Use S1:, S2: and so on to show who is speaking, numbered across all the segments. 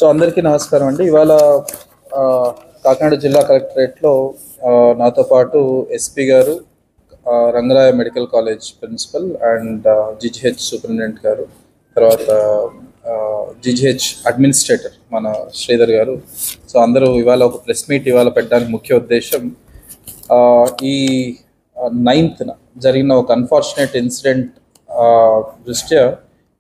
S1: So అందరికీ నమస్కారం అండి. ఇవాళ కాకినాడ జిల్లా కలెక్టరేట్లో నాతో పాటు ఎస్పీ గారు, Rangaraya medical college principal and GGH superintendent గారు, తర్వాత జీజీహెచ్ అడ్మినిస్ట్రేటర్ మన శ్రీధర్ గారు. సో అందరూ ఇవాళ ఒక ప్రెస్ మీట్ ఇవాళ పెట్టడానికి ముఖ్య ఉద్దేశం, ఈ 9th జరిగిన ఒక అన్ఫార్చునేట్ ఇన్సిడెంట్ దృష్ట్యా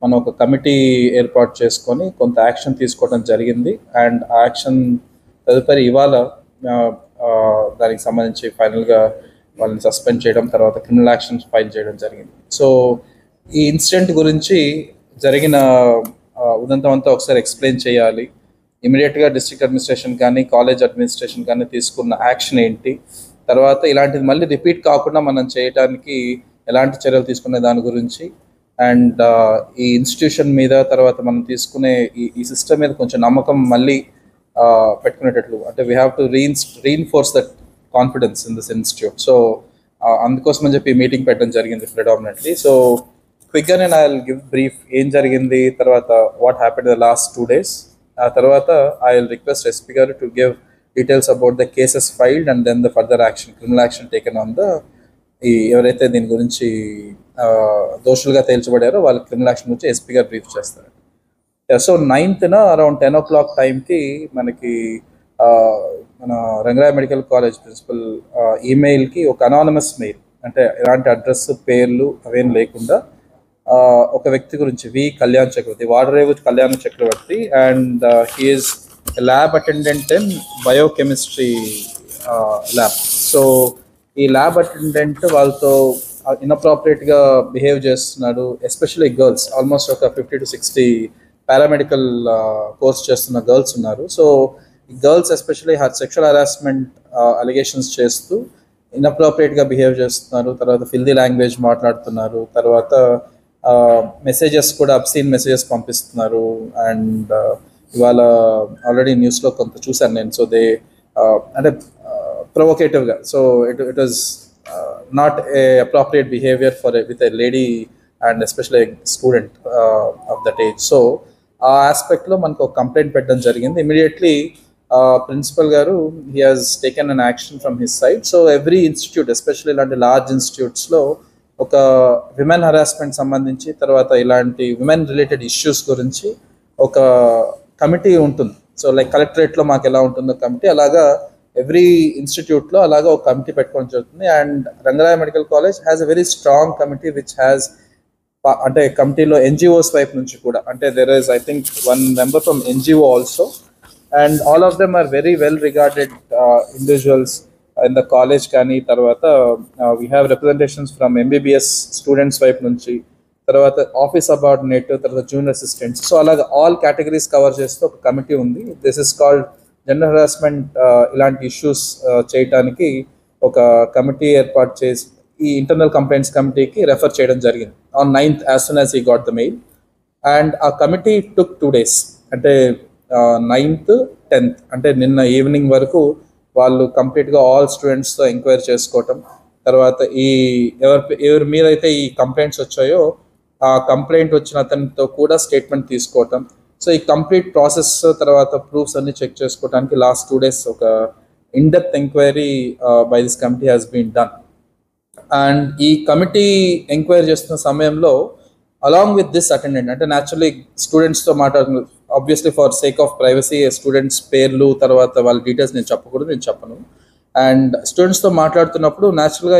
S1: మనం ఒక కమిటీ ఏర్పాటు చేసుకొని కొంత యాక్షన్ తీసుకోవడం జరిగింది. అండ్ ఆ యాక్షన్ తదుపరి ఇవాళ దానికి సంబంధించి ఫైనల్గా వాళ్ళని సస్పెండ్ చేయడం, తర్వాత క్రిమినల్ యాక్షన్స్ ఫైల్ చేయడం జరిగింది. సో ఈ ఇన్సిడెంట్ గురించి జరిగిన ఉదంతం అంతా ఒకసారి ఎక్స్ప్లెయిన్ చేయాలి. ఇమీడియట్గా డిస్ట్రిక్ట్ అడ్మినిస్ట్రేషన్ కానీ కాలేజ్ అడ్మినిస్ట్రేషన్ కానీ తీసుకున్న యాక్షన్ ఏంటి, తర్వాత ఇలాంటిది మళ్ళీ రిపీట్ కాకుండా మనం చేయడానికి ఎలాంటి చర్యలు తీసుకునే దాని గురించి, అండ్ ఈ ఇన్స్టిట్యూషన్ మీద తర్వాత మనం తీసుకునే ఈ సిస్టమ్ మీద కొంచెం నమ్మకం మళ్ళీ పెట్టుకునేటట్లు, అంటే we have to reinforce that confidence in this institute. So అందుకోసం అని చెప్పి మీటింగ్ పెట్టడం జరిగింది ప్రిడామినెంట్లీ. సో క్విక్గా నేను ఐ విల్ గివ్ బ్రీఫ్ ఏం జరిగింది, తర్వాత what happened the last 2 days. ఆ తర్వాత ఐ విల్ రిక్వెస్ట్ ఎస్పీ గారు to give details about the cases filed and then the further action, criminal action taken on the ఎవరైతే దీని గురించి దోషులుగా తేల్చబడారో వాళ్ళ క్రిమినల్ యాక్షన్ గురించి ఎస్పీ గారు బ్రీఫ్ చేస్తారు. సో 9th అరౌండ్ 10 o'clock టైంకి మనకి మన రంగరాయ మెడికల్ కాలేజ్ ప్రిన్సిపల్ ఈమెయిల్కి ఒక అనానమస్ మెయిల్, అంటే ఎలాంటి అడ్రస్ పేర్లు అవేం లేకుండా ఒక వ్యక్తి గురించి V Kalyan Chakravarthi, Vadarevu Kalyan Chakravarthi, and he is lab attendant in biochemistry lab. So ఈ ల్యాబ్ అటెండెంట్ వాళ్ళతో ఇన్అప్రాపరియేట్గా బిహేవ్ చేస్తున్నాడు, ఎస్పెషల్లీ గర్ల్స్. ఆల్మోస్ట్ ఒక 50 to 60 పారామెడికల్ కోర్స్ చేస్తున్న గర్ల్స్ ఉన్నారు. సో ఈ girls especially sexual harassment allegations చేస్తూ ఇన్అప్రాపరియేట్గా బిహేవ్ చేస్తున్నారు, తర్వాత ఫిల్దీ లాంగ్వేజ్ మాట్లాడుతున్నారు, తర్వాత మెసేజెస్ కూడా అబ్సీన్ మెసేజెస్ పంపిస్తున్నారు. అండ్ ఇవాళ ఆల్రెడీ న్యూస్లో కొంత చూశాను నేను. సో దే అంటే ప్రొవోకేటివ్గా, so it was not a appropriate behaviour for with a lady and especially student of that age. So ఆ ఆస్పెక్ట్లో మనకు ఒక కంప్లైంట్ పెట్టడం జరిగింది. ఇమీడియట్లీ ప్రిన్సిపల్ గారు he has taken an action from his side. So every institute, especially ఇలాంటి large ఇన్స్టిట్యూట్స్లో ఒక విమెన్ హరాస్మెంట్ సంబంధించి, తర్వాత ఇలాంటి విమెన్ రిలేటెడ్ ఇష్యూస్ గురించి ఒక కమిటీ ఉంటుంది. సో లైక్ కలెక్టరేట్లో మాకు ఎలా ఉంటుందో కమిటీ, అలాగా ఎవ్రీ ఇన్స్టిట్యూట్లో అలాగా ఒక కమిటీ పెట్టుకోవడం జరుగుతుంది. And Rangaraya medical college has a very strong committee which has, అంటే కమిటీలో ఎన్జిఓస్ వైపు నుంచి కూడా, అంటే there is I think 1 member from NGO also, and all of them are very well regarded individuals in the college. కానీ తర్వాత we have representations from MBBS students వైపు నుంచి, తర్వాత ఆఫీస్ సబార్డినేట్, తర్వాత జూనియర్ అసిస్టెంట్స్. సో అలాగే all categories cover చేస్తూ ఒక committee ఉంది. This is called gender harassment. ఇలాంటి ఇష్యూస్ చేయటానికి ఒక కమిటీ ఏర్పాటు చేసి ఈ ఇంటర్నల్ కంప్లైంట్స్ కమిటీకి రెఫర్ చేయడం జరిగింది on 9th as soon as he got the mail. And ఆ కమిటీ టుక్ 2 days, అంటే 9th, 10th, అంటే నిన్న ఈవినింగ్ వరకు వాళ్ళు కంప్లీట్గా ఆల్ స్టూడెంట్స్తో ఎంక్వైరీ చేసుకోవటం, తర్వాత ఎవరి మీద అయితే ఈ కంప్లైంట్స్ వచ్చాయో ఆ కంప్లైంట్ వచ్చిన అతనితో కూడా స్టేట్మెంట్ తీసుకోవటం. సో ఈ కంప్లీట్ ప్రాసెస్ తర్వాత ప్రూఫ్స్ అన్ని చెక్ చేసుకోవడానికి లాస్ట్ 2 days ఒక in depth enquiry by this committee has been done. And ఈ కమిటీ ఎంక్వైరీ చేస్తున్న సమయంలో అలాంగ్ విత్ దిస్ అటెండెంట్, అంటే న్యాచురల్లీ స్టూడెంట్స్తో మాట్లాడుతున్నారు, obviously for sake of privacy students పేర్లు తర్వాత వాళ్ళ డీటెయిల్స్ నేను చెప్పకూడదు, నేను చెప్పను. అండ్ స్టూడెంట్స్తో మాట్లాడుతున్నప్పుడు న్యాచురల్గా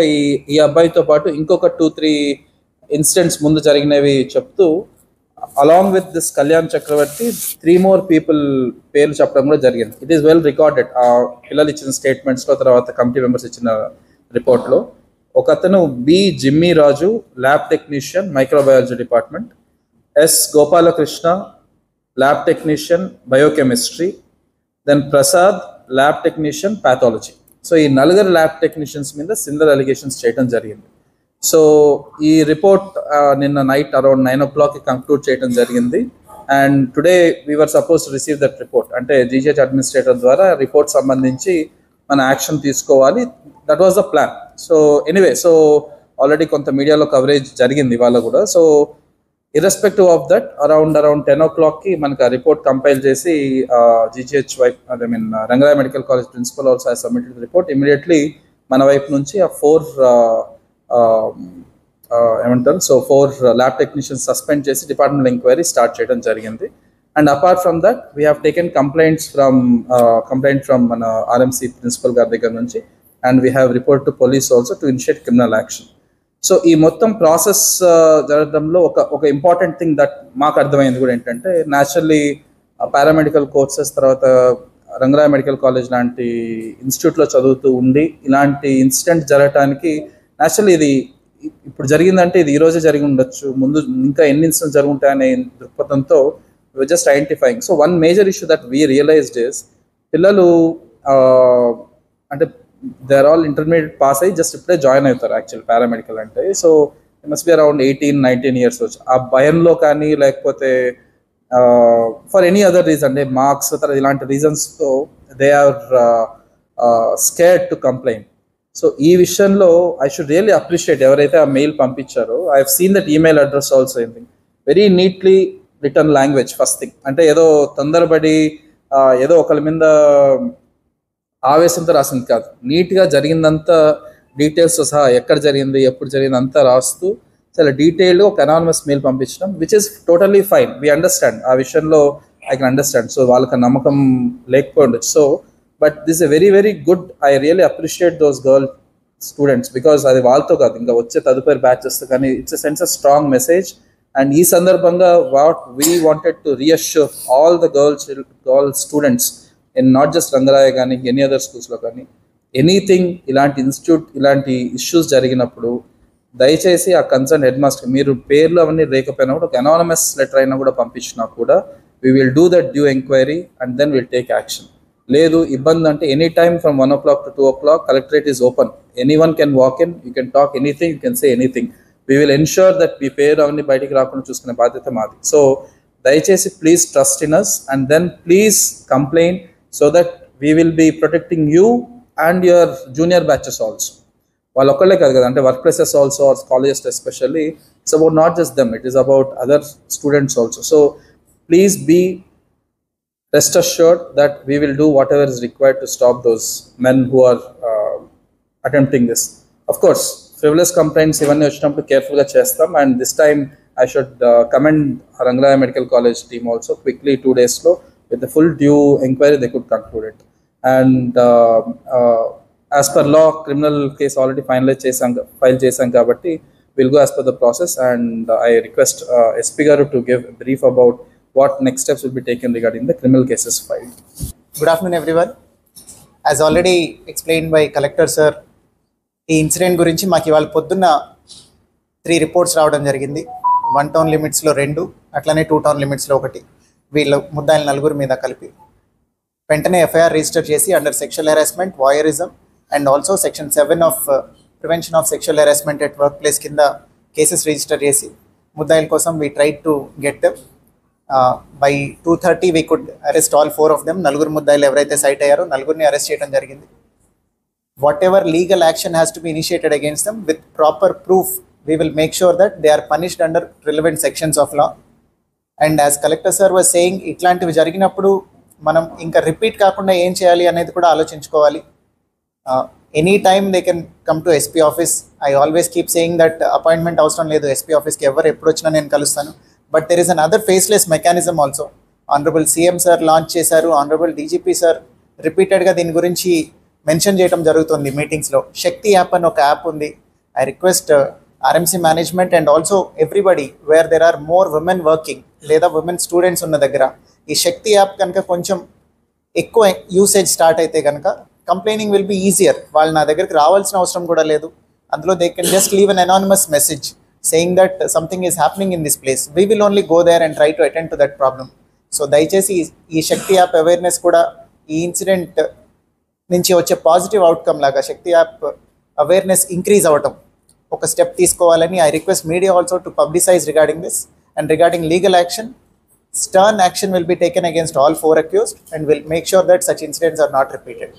S1: ఈ అబ్బాయితో పాటు ఇంకొక 2-3 ఇన్సిడెంట్స్ ముందు జరిగినవి చెప్తూ along with this Kalyan Chakravarthi 3 more people పేర్లు చెప్పడం కూడా జరిగింది. ఇట్ ఈస్ వెల్ రికార్డెడ్ ఆ పిల్లలు ఇచ్చిన స్టేట్మెంట్స్లో, తర్వాత కమిటీ మెంబర్స్ ఇచ్చిన రిపోర్ట్లో. ఒక అతను B Jimmy Raju, lab technician, microbiology department. S Gopalakrishna, lab technician, biochemistry. Then Prasad, lab technician, pathology. So ఈ 4 ల్యాబ్ టెక్నీషియన్స్ మీద సిమిలర్ అలిగేషన్స్ చేయడం జరిగింది. సో ఈ రిపోర్ట్ నిన్న నైట్ అరౌండ్ 9 o'clock కంక్లూడ్ చేయడం జరిగింది. And today we were suppose to receive that report, అంటే GGH administrator ద్వారా రిపోర్ట్ సంబంధించి మన యాక్షన్ తీసుకోవాలి. That was the plan. So anyway, so already కొంత మీడియాలో కవరేజ్ జరిగింది ఇవాళ కూడా. So irrespective of that around 10 o'clock కి మనకు ఆ రిపోర్ట్ కంపైల్ చేసి జీజీహెచ్ వైపు I mean Rangaraya medical college principal also I submitted report. Immediately మన వైపు నుంచి ఆ 4 ఏమంటారు సో 4 ల్యాబ్ టెక్నీషియన్స్ సస్పెండ్ చేసి డిపార్ట్మెంట్ ఎంక్వైరీ స్టార్ట్ చేయడం జరిగింది. And apart from that we have taken complaint from మన ఆర్ఎంసీ ప్రిన్సిపల్ గారి దగ్గర నుంచి, and we have report to police also to initiate criminal action. So ఈ మొత్తం ప్రాసెస్ జరగడంలో ఒక ఇంపార్టెంట్ థింగ్ దట్ మాకు అర్థమైంది కూడా ఏంటంటే, న్యాచురల్లీ పారామెడికల్ కోర్సెస్ తర్వాత రంగరాయ మెడికల్ కాలేజ్ లాంటి ఇన్స్టిట్యూట్లో చదువుతూ ఉండి ఇలాంటి ఇన్సిడెంట్ జరగటానికి న్యాచురల్లీ ఇది ఇప్పుడు జరిగిందంటే ఇది ఈరోజే జరిగి ఉండొచ్చు, ముందు ఇంకా ఎన్ని ఇన్సిడెంట్స్ జరుగుంటాయనే దృక్పథంతో just identifying. So one major issue that we realized is, పిల్లలు అంటే they are all intermediate pass అయ్యి జస్ట్ ఇప్పుడే జాయిన్ అవుతారు యాక్చువల్ పారామెడికల్ అంటే. So must be around 18-19 years వచ్చి ఆ భయంలో కానీ లేకపోతే ఫర్ ఎనీ అదర్ రీజన్ అంటే మార్క్స్ తర్వాత ఇలాంటి రీజన్స్తో they are scared to complaint. So ఈ విషయంలో ఐ షుడ్ రియల్లీ అప్రిషియేట్ ఎవరైతే ఆ మెయిల్ పంపించారో. I have seen that email address also anything very neatly return language. First thing అంటే ఏదో తొందరపడి ఏదో ఒకరి మీద ఆవేశంతో రాసింది కాదు, నీట్గా జరిగిందంతా డీటెయిల్స్తో సహా ఎక్కడ జరిగింది ఎప్పుడు జరిగింది అంతా రాస్తూ చాలా డీటెయిల్డ్గా ఒక అనానమస్ మెయిల్ పంపించడం, which is totally fine. We understand ఆ విషయంలో, ఐ కెన్ అండర్స్టాండ్. సో వాళ్ళకి నమ్మకం లేకపోయి ఉండొచ్చు. So but this a very very good, I really appreciate those girl students because అది వాళ్ళతో కాదు ఇంకా వచ్చే తదుపరి బ్యాచెస్తో కానీ it's a sense a strong message. And ఈ సందర్భంగా what we wanted to reassure all the girl students in not just Rangaraya కానీ ఎనీ అదర్ స్కూల్స్లో కానీ ఎనీథింగ్ ఇలాంటి ఇన్స్టిట్యూట్ ఇలాంటి ఇష్యూస్ జరిగినప్పుడు దయచేసి ఆ కన్సర్న్ హెడ్ మాస్టర్ మీరు పేర్లు అవన్నీ లేకపోయినా కూడా ఒక అనానమస్ లెటర్ అయినా కూడా పంపించినా కూడా we will do that due enquiry and then will take action. లేదు ఇబ్బంది అంటే any time from 1 o'clock to 2 o'clock collectorate is open, anyone can walk in, you can talk anything, you can say anything. We will ensure that మీ పేరు అవన్నీ బయటికి రాకుండా చూసుకునే బాధ్యత మాది. సో దయచేసి please trust in us and then please complaint so that we will be protecting you and your junior batches also. వాళ్ళు ఒక్కళ్ళే కాదు కదా, అంటే workplaces also or colleges especially, it's about not just them, it is about other students also. So please be rest assured that we will do whatever is required to stop those men who are attempting this. Of course, frivolous complaints ivanni vachinappudu careful ga chestam, and this time I should commend Rangaraya Medical College team also. Quickly 2 days lo with the full due inquiry they could conclude it, and as per law criminal case already file chesam kabatti we'll go as per the process, and I request SP garu to give a brief about what next steps will be taken regarding the criminal cases filed.
S2: Good afternoon everyone. As already explained by Collector sir, ఈ incident గురించి మాకు ఇవాళ పొద్దున్న 3 reports రావడం జరిగింది. 1 town లిమిట్స్లో 2, అట్లనే 2 town లిమిట్స్లో 1. వీళ్ళు ముద్దాయిల 4 మీద కలిపి వెంటనే ఎఫ్ఐఆర్ రిజిస్టర్ చేసి under sexual harassment, వాయరిజం and also section 7 of prevention of sexual harassment at work place కింద కేసెస్ రిజిస్టర్ చేసి ముద్దాయిల కోసం we try to get them. By 2:30 we could arrest all 4 of them. 4 ముద్దాయిలు ఎవరైతే సైట్ అయ్యారో 4ని arrest చేయడం జరిగింది. Whatever legal action has to be initiated against them with proper proof, we will make sure that they are punished under relevant sections of law. And as Collector sir was saying, ఇట్లాంటివి జరిగినప్పుడు మనం ఇంకా repeat కాకుండా ఏం చేయాలి అనేది కూడా ఆలోచించుకోవాలి. Any time they can come to SP office. I always keep saying that appointment అవసరం లేదు, ఎస్పీ ఆఫీస్కి ఎవరు ఎప్పుడు వచ్చినా నేను కలుస్తాను. But there is another faceless mechanism also. Honorable CM sir launch చేశారు, Honorable DGP sir రిపీటెడ్గా దీని గురించి మెన్షన్ చేయడం జరుగుతుంది మీటింగ్స్లో. శక్తి యాప్ అని ఒక యాప్ ఉంది. I request RMC management and also everybody where there are more women working లేదా విమెన్ స్టూడెంట్స్ ఉన్న దగ్గర ఈ శక్తి యాప్ కనుక కొంచెం ఎక్కువ యూసేజ్ స్టార్ట్ అయితే కనుక కంప్లైనింగ్ విల్ బీ ఈజియర్. వాళ్ళు నా దగ్గరికి రావాల్సిన అవసరం కూడా లేదు. అందులో they can just leave an anonymous message saying that something is happening in this place. We will only go there and try to attend to that problem. So దయచేసి ఈ శక్తి యాప్ అవేర్నెస్ కూడా ఈ ఇన్సిడెంట్ నుంచి వచ్చే positive outcome లాగా శక్తి app awareness increase అవ్వటం ఒక step తీసుకోవాలని I request media also to publicise regarding this. And regarding legal action, stern action will be taken against all 4 accused and will make sure that such incidents are not repeated.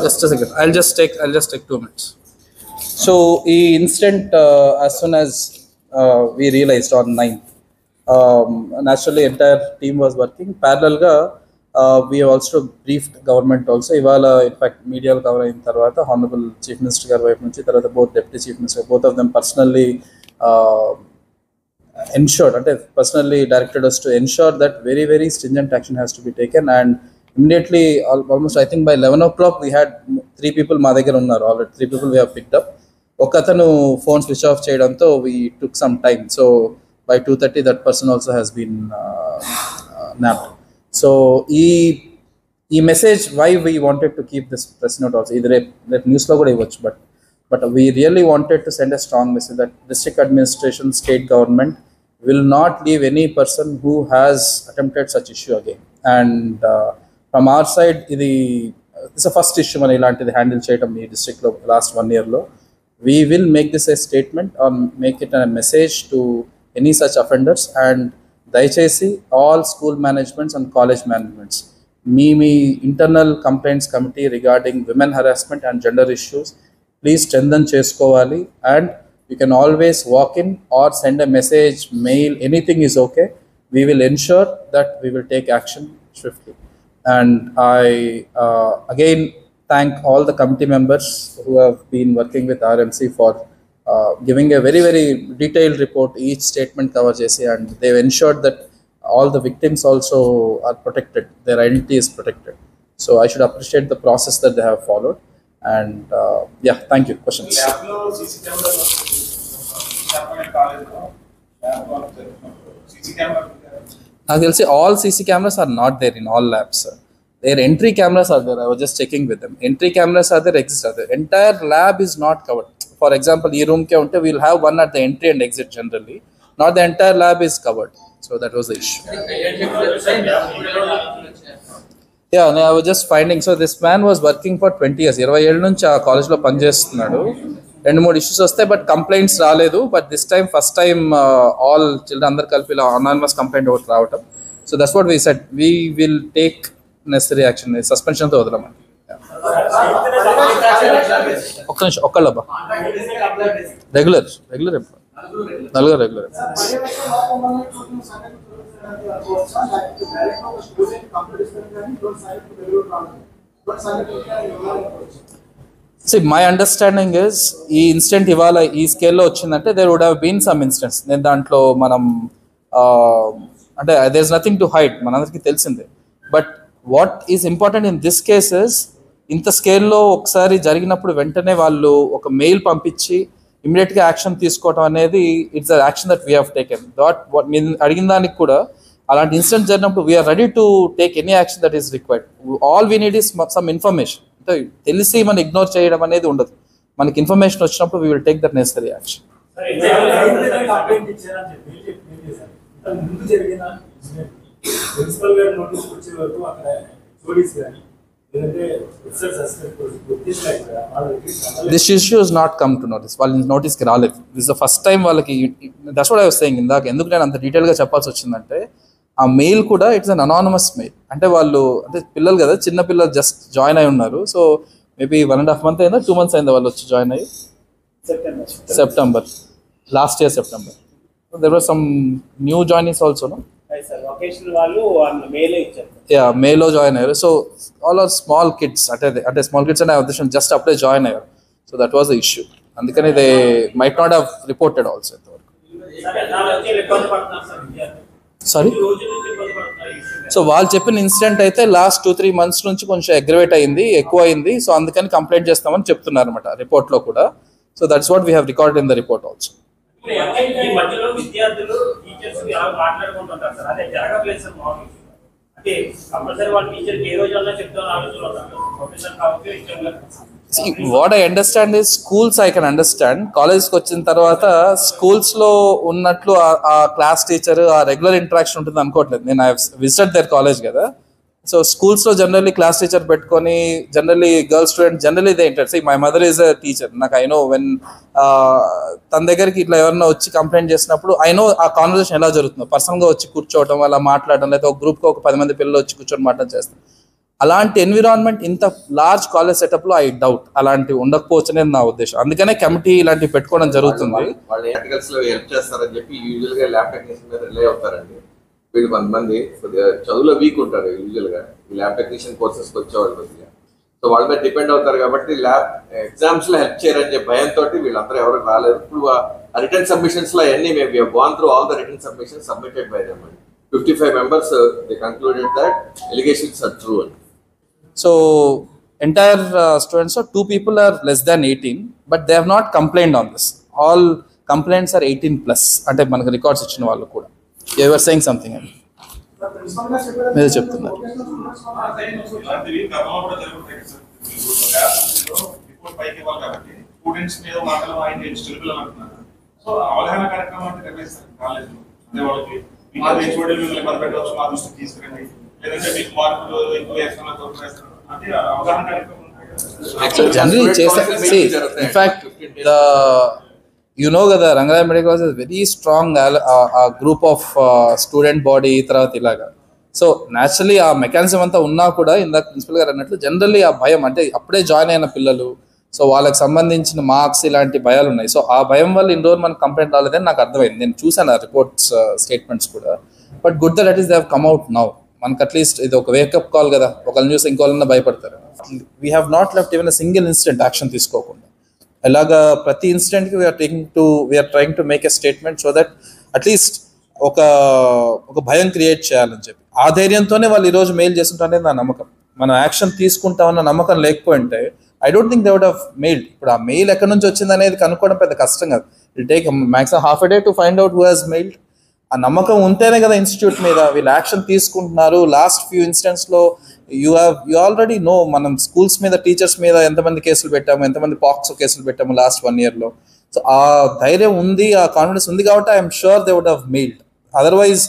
S1: Just a second, I'll just take 2 minutes. So ఈ incident as soon as we realized on 9th. Naturally, entire team was working. Parallel ga, we have also briefed government also. Ivala, in fact, media cover in tarvata, Honorable Chief Minister garu వైపు నుంచి తర్వాత both Deputy Chief Minister, both of them personally ensured, personally directed us to ensure that very, very stringent action has to be taken. And immediately, almost I think by 11 o'clock, we had 3 people మా దగ్గర ఉన్నారు already. 3 people we have picked up. ఒకతను phone switch off చేయడంతో we took some time. So by 2:30, that person also has been nabbed. So ఈ message why we wanted to keep this press note also. ఇది రేపు news లో కూడా ఇవ్వచ్చు, but we really wanted to send a strong message that district administration, state government will not leave any person who has attempted such issue again. And from our side, it's a first issue man ilantidi handle cheyadam ee district lo last 1 year lo. We will make this a statement or make it a message to any such offenders, and దయచేసి all school managements and college managements me internal complaints committee regarding women harassment and gender issues please strengthen చేసుకోవాలి. And you can always walk in or send a message, mail, anything is okay. We will ensure that we will take action swiftly. And I again thank all the committee members who have been working with RMC for giving a very, very detailed report, each statement cover chesi, and they've ensured that all the victims also are protected, their identity is protected. So I should appreciate the process that they have followed. And yeah, thank you. Questions? I'll say all CC cameras are not there in all labs, sir. Their entry cameras are there. I was just checking with them. Entry cameras are there, exist are there. Entire lab is not covered. For example, ee room ke unte we'll have one at the entry and exit generally. Not the entire lab is covered. So that was the issue. Yeah, I was just finding. So this man was working for 20 years. 20 ఏళ్ళ నుంచి ఆ కాలేజ్లో పనిచేస్తున్నాడు. 2-3 issues వస్తాయి, but complaints రాలేదు. But this time first time all children అందరు కలిపి anonymous complaint ఒకటి రావటం. So that's what we said, we will take necessary action. సస్పెన్షన్తో వదలమని. ఒక్క నిమిషం, ఒక్కళ్ళబ్బా. రెగ్యులర్ నలుగురు regular. See, my understanding is ఈ ఇన్సిడెంట్ ఇవాళ ఈ స్కేల్లో వచ్చిందంటే there would have been some instance. నేను దాంట్లో మనం అంటే there is nothing to hide, మనందరికీ తెలిసిందే. But what is important in this cases, ఇంత స్కేల్లో ఒకసారి జరిగినప్పుడు వెంటనే వాళ్ళు ఒక మెయిల్ పంపించి ఇమీడియట్గా యాక్షన్ తీసుకోవడం అనేది it's a action that we have taken. మీరు అడిగిన దానికి కూడా అలాంటి ఇన్సిడెంట్ జరిగినప్పుడు we are ready to take any action that is required. All we need is some information. అంటే తెలిసి మనం ఇగ్నోర్ చేయడం అనేది ఉండదు. మనకి ఇన్ఫర్మేషన్ వచ్చినప్పుడు we will take that necessary action. This issue has not come to notice. వాళ్ళ నోటీస్కి రాలేదు. దిస్ ద ఫస్ట్ టైం వాళ్ళకి. That's what I was saying ఇందాక. ఎందుకు నేను అంత డీటెయిల్గా చెప్పాల్సి వచ్చిందంటే, ఆ మెయిల్ కూడా ఇట్స్ అన్ అనానమస్ మెయిల్. అంటే వాళ్ళు అంటే పిల్లలు కదా, చిన్న పిల్లలు జస్ట్ జాయిన్ అయి ఉన్నారు. సో మేబీ 1.5 month అయిందా, 2 months అయిందా వాళ్ళు వచ్చి జాయిన్ అయ్యి? September last year September. There were some new joinings also, no? మేలో జాయిన్ అయ్యారు. So all are small kids. అంటే స్మాల్ కిడ్స్ అనే ఉద్దేశం జస్ట్ అప్పుడే జాయిన్ అయ్యారు. So that was the issue. అందుకని they might not have reported also ఇంతవరకు. Sorry. So వాళ్ళు చెప్పిన ఇన్సిడెంట్ అయితే లాస్ట్ 2-3 months నుంచి కొంచెం అగ్రవేట్ అయింది, ఎక్కువ అయింది. సో అందుకని కంప్లైంట్ చేస్తామని చెప్తున్నారు అనమాట రిపోర్ట్లో కూడా. So that's what we have record in the report also. What I understand is schools I can understand. కాలేజ్కి వచ్చిన తర్వాత స్కూల్స్లో ఉన్నట్లు ఆ క్లాస్ టీచర్ ఆ రెగ్యులర్ ఇంటరాక్షన్ ఉంటుంది అనుకోవట్లేదు. నేను ఐ విజిటెడ్ దేర్ కాలేజ్ కదా. సో స్కూల్స్లో జనరల్లీ క్లాస్ టీచర్ పెట్టుకొని generally girls student generally they inter. My mother is a teacher. నాకు ఐ నో వెన్ తన దగ్గరికి ఇట్లా ఎవరైనా వచ్చి కంప్లైంట్ చేసినప్పుడు ఐ నో ఆ కాన్వర్సేషన్ ఎలా జరుగుతుందో. పర్సనల్గా వచ్చి కూర్చోవడం, అలా మాట్లాడడం, లేదా ఒక గ్రూప్కి ఒక 10 మంది పిల్లలు వచ్చి కూర్చొని మాట్లాడడం చేస్తాం. అలాంటి ఎన్విరాన్మెంట్ ఇంత లార్జ్ కాలేజ్ సెటప్లో ఐ డౌట్ అలాంటివి ఉండకపోవచ్చు అనేది నా ఉద్దేశం. అందుకనే కమిటీ ఇలాంటివి పెట్టుకోవడం జరుగుతుంది.
S3: వాళ్ళు ఆర్టికల్స్ లో హెల్ప్ చేస్తారని చెప్పి యూజువల్ గా ల్యాబ్ టెక్నీషియన్ మీద రిలే అవుతారండి. వీళ్ళు కొంతమంది చదువులో వీక్ ఉంటారు యూజువల్ గా ఈ ల్యాబ్ టెక్నీషియన్ కోర్సెస్కి వచ్చేవాళ్ళు కొద్దిగా. సో వాళ్ళ మీద డిపెండ్ అవుతారు కాబట్టి ల్యాబ్ ఎగ్జామ్స్ లో హెల్ప్ చేయరని చెప్పి భయంతో వీళ్ళందరూ ఎవరు రాలేదు. ఇప్పుడు రిటర్న్ సబ్మిషన్స్ లో అన్ని మేము gone through all the written submissions submitted by them. 55 members they concluded that allegations are true.
S1: So entire students, so 2 people are less than 18, but they have not complained on this. All complaints are 18 plus. అంటే మనకు records ఇచ్చిన వాళ్ళు కూడా. You were saying something. మీరు చెప్తున్నారు. Generally, in fact, you know కదా Rangaraya medical college is very strong group of student body తర్వాత ఇలాగా. సో న్యాచురలీ ఆ మెకానిజం అంతా ఉన్నా కూడా ఇందాక ప్రిన్సిపల్ గారు అన్నట్లు జనరల్లీ ఆ భయం అంటే అప్పుడే జాయిన్ అయిన పిల్లలు, సో వాళ్ళకి సంబంధించిన మార్క్స్ ఇలాంటి భయాలు ఉన్నాయి. సో ఆ భయం వల్ల ఇన్ని రోజులు మనకు కంప్లైంట్ రాలేదని నాకు అర్థమైంది. నేను చూసాను ఆ రిపోర్ట్స్ స్టేట్మెంట్స్ కూడా. But good that is they have come out now. మనకు అట్లీస్ట్ ఇది ఒక వేకప్ కాల్ కదా, ఒకళ్ళని చూసి ఇంకోళ్ళన్నా భయపడతారు. We have not left even single incident action తీసుకోకుండా. ఇలాగా ప్రతి ఇన్సిడెంట్కి we are trying to make a statement so that at least ఒక భయం క్రియేట్ చేయాలని చెప్పి ఆ ధైర్యంతోనే వాళ్ళు ఈరోజు మెయిల్ చేస్తుంటారనేది నా నమ్మకం. మనం యాక్షన్ తీసుకుంటామన్న నమ్మకం లేకపోయింటే I don't think they would have mailed. ఇప్పుడు ఆ మెయిల్ ఎక్కడి నుంచి వచ్చింది అనేది కనుక్కోవడం పెద్ద కష్టం కాదు. It take maximum half a day to find out who has mailed. ఆ నమ్మకం ఉంటేనే కదా ఇన్స్టిట్యూట్ మీద వీళ్ళు యాక్షన్ తీసుకుంటున్నారు. లాస్ట్ ఫ్యూ ఇన్సిడెంట్స్లో యూ ఆల్రెడీ నో మనం స్కూల్స్ మీద టీచర్స్ మీద ఎంతమంది కేసులు పెట్టాము, ఎంతమంది పాక్సో కేసులు పెట్టాము లాస్ట్ 1 yearలో. సో ఆ ధైర్యం ఉంది, ఆ కాన్ఫిడెన్స్ ఉంది కాబట్టి I'm sure they would have mailed. Otherwise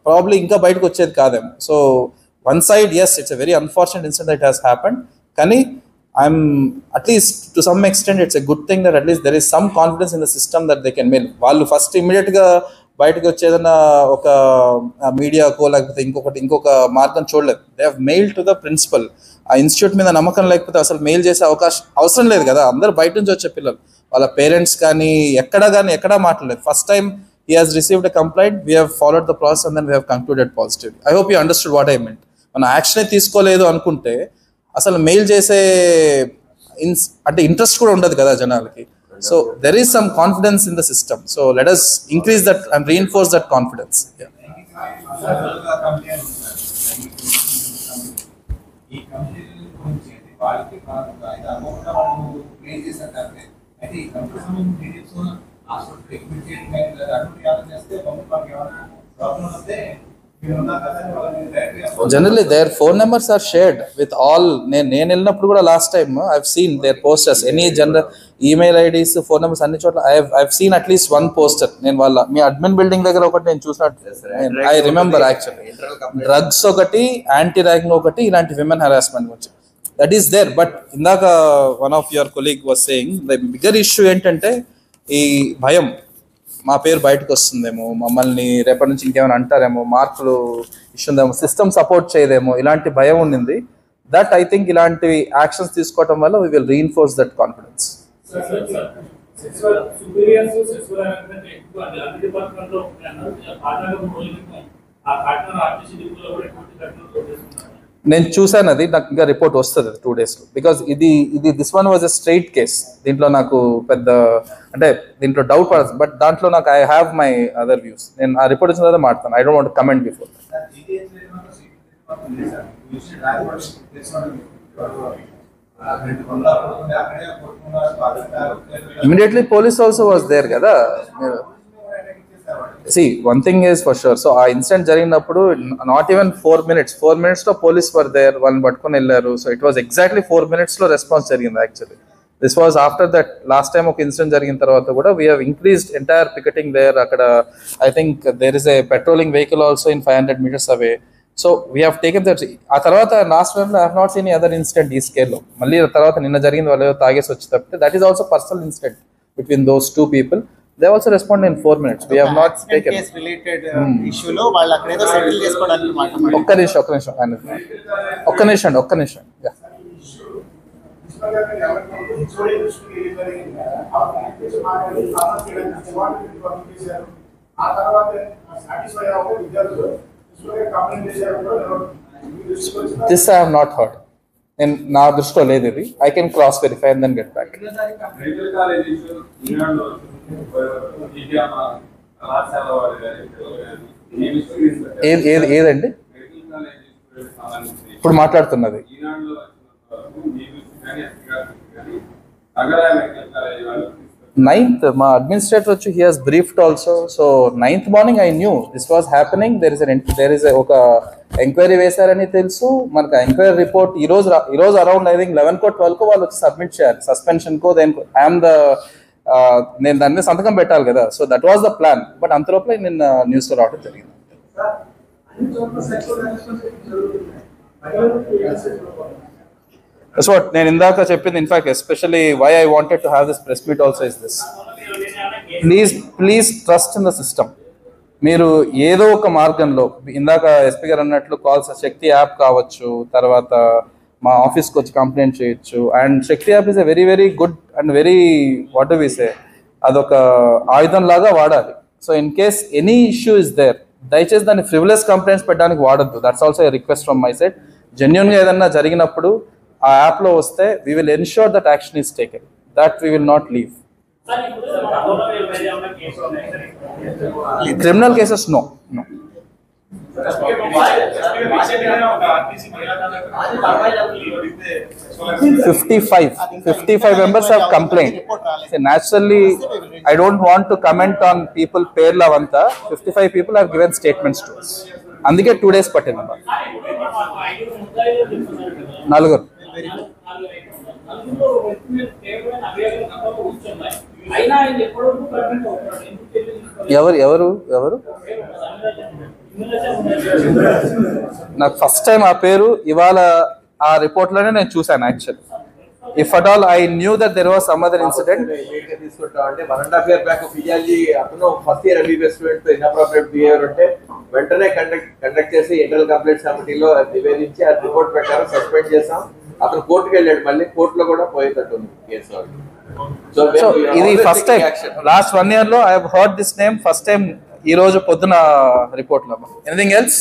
S1: probably ఇంకా బయటకు వచ్చేది కాదేమో. So one side yes it's a very unfortunate incident that has happened, కానీ I'm at least to some extent it's a good thing that at least there is some confidence in the system that they can mail. వాళ్ళు first immediate గా బయటకు వచ్చేదన్న ఒక మీడియాకో లేకపోతే ఇంకొక మార్గం చూడలేదు. They have mail to the principal. ఆ ఇన్స్టిట్యూట్ మీద నమ్మకం లేకపోతే అసలు మెయిల్ చేసే అవసరం లేదు కదా. అందరూ బయట నుంచి వచ్చే పిల్లలు, వాళ్ళ పేరెంట్స్ కానీ ఎక్కడా మాట్లాడలేదు. First time he has received a complaint, we have followed the process and then we have concluded positively. I hope you understood what I meant. మనం యాక్షన్ తీసుకోలేదు అనుకుంటే అసలు మెయిల్ చేసే అంటే ఇంట్రెస్ట్ కూడా ఉండదు కదా జనాలకి. So there is some confidence in the system. So let us increase that and reinforce that confidence. Generally their phone numbers are shared with all. నేను వెళ్ళినప్పుడు కూడా last time I've seen their posters, any general email IDs, phone numbers అన్ని చోట్ల I've seen at least one poster. నేను వాళ్ళ మీ admin building దగ్గర ఒకటి నేను చూసినట్టు I remember actually. డ్రగ్స్ ఒకటి, యాంటీ ర్యాగింగ్ ఒకటి, ఇలాంటి విమెన్ హెరాస్మెంట్ గురించి దట్ ఈస్ దేర్. బట్ ఇందాక one of your colleague was saying the bigger issue ఏంటంటే ఈ భయం, మా పేరు బయటకు వస్తుందేమో, మమ్మల్ని రేపటి నుంచి ఇంకేమైనా అంటారేమో, మార్కులు ఇస్తుందేమో, సిస్టమ్ సపోర్ట్ చేయదేమో, ఇలాంటి భయం ఉండింది. దట్ ఐ థింక్ ఇలాంటి యాక్షన్స్ తీసుకోవడం వల్ల we will reinforce that confidence. నేను చూసాను, అది నాకు ఇంకా రిపోర్ట్ వస్తుంది 2 days బికాజ్ ఇది this one was a straight case. దీంట్లో నాకు పెద్ద అంటే దీంట్లో డౌట్ పడదు, బట్ దాంట్లో నాకు I have my other views. నేను ఆ రిపోర్ట్ వచ్చిన తర్వాత మాట్లాడతాను. I don't want to comment before. Immediately police also was there కదా. See, one thing is for sure. So, ఆ ఇన్సిడెంట్ జరిగినప్పుడు నాట్ ఈవెన్ 4 minutes లో పోలీస్ వర్ దేర్, వాళ్ళని పట్టుకొని వెళ్ళారు. So it was exactly 4 minutes లో రెస్పాన్స్ జరిగింది. Actually this was after that last time ఒక ఇన్సిడెంట్ జరిగిన తర్వాత కూడా we have increased entire picketing there. అక్కడ I think there is a patrolling vehicle also in 500 meters away. So we have taken that. ఆ తర్వాత last టైంలో I have not seen other incident ఈ స్కేల్లో. మళ్ళీ తర్వాత నిన్న జరిగింది వాళ్ళు తాగేసి వచ్చి తప్పితే that is also personal incident between those 2 people. They also respond in 4 minutes. We have not taken.
S2: Case related issue లో వాళ్ళు అక్కడ ఏదో సెటిల్ చేసుకోవడానికి మాట్లాడారు.
S1: ఒక్క నిమిషం ఒక్క నిమిషం Yeah. This I have not heard. నా దృష్టిలో లేదు ఇది. I can cross verify and then get back. ఏదండి ఇప్పుడు మాట్లాడుతున్నది? 9th మా అడ్మినిస్ట్రేటర్ వచ్చి he has briefed also. So 9th morning I knew this was happening. There is ఒక ఎంక్వైరీ వేశారని తెలుసు మనకు. ఎంక్వైరీ రిపోర్ట్ ఈ రోజు అరౌండ్ ఐ థింక్ 11-12 వాళ్ళు వచ్చి సబ్మిట్ చేయాలి సస్పెన్షన్ కో. దెన్ ఐఎమ్ నేను దాని మీద సంతకం పెట్టాలి కదా. So that was the plan. But అంతలోపల నిన్న న్యూస్లో రావడం జరిగింది. That's what నేను ఇందాక చెప్పింది. In fact especially why I wanted to have this press meet also is this. Please trust in the system. మీరు ఏదో ఒక మార్గంలో ఇందాక ఎస్పీ గారు అన్నట్లు కాల్స్ శక్తి యాప్ కావచ్చు, తర్వాత మా ఆఫీస్కి వచ్చి కంప్లైంట్ చేయొచ్చు. And Shakti app is a very very good and very what do we say అదొక ఆయుధం లాగా వాడాలి. So in case any issue is there, దయచేసి దాన్ని ఫ్రివిలస్ కంప్లైంట్స్ పెట్టడానికి వాడద్దు. That's also a request from my side. జెన్యున్గా ఏదన్నా జరిగినప్పుడు ఆ యాప్లో వస్తే we will ensure that action is taken, that we will not leave. Criminal cases no. 55 members have complained. Naturally, I don't want to comment on people పేర్లు అవంతా. 55 people have given statements to us. అందుకే 2 days పట్టింది. 4 ఎవరు నాకు first time ఆ పేరు ఇవాళ ఆ రిపోర్ట్ లోనే నేను చూసాను. Actually if at all I knew that there was some other incident.
S3: తీసుకుంటాం అంటే 1.5 year బ్యాక్ ఫిజియాలజీ అతను ఫస్ట్ ఇయర్ ఎంబీబీఎస్ స్టూడెంట్ తో ఇన్అప్రోప్రియేట్ బిహేవియర్ ఉంటే వెంటనే కండక్ట్ చేసి ఇంటర్నల్ కంప్లైంట్ కమిటీలో నివేదించి ఆ రిపోర్ట్ ప్రకారం సస్పెండ్ చేసాం. అతను కోర్టుకి వెళ్ళాడు. మళ్ళీ కోర్టులో కూడా పోయేటట్టుంది కేసు.
S1: సో ఇది ఫస్ట్ టైం లాస్ట్ 1 year లో I have heard this name. First time ఈ రోజు పొద్దున రిపోర్ట్ లో. Anything else?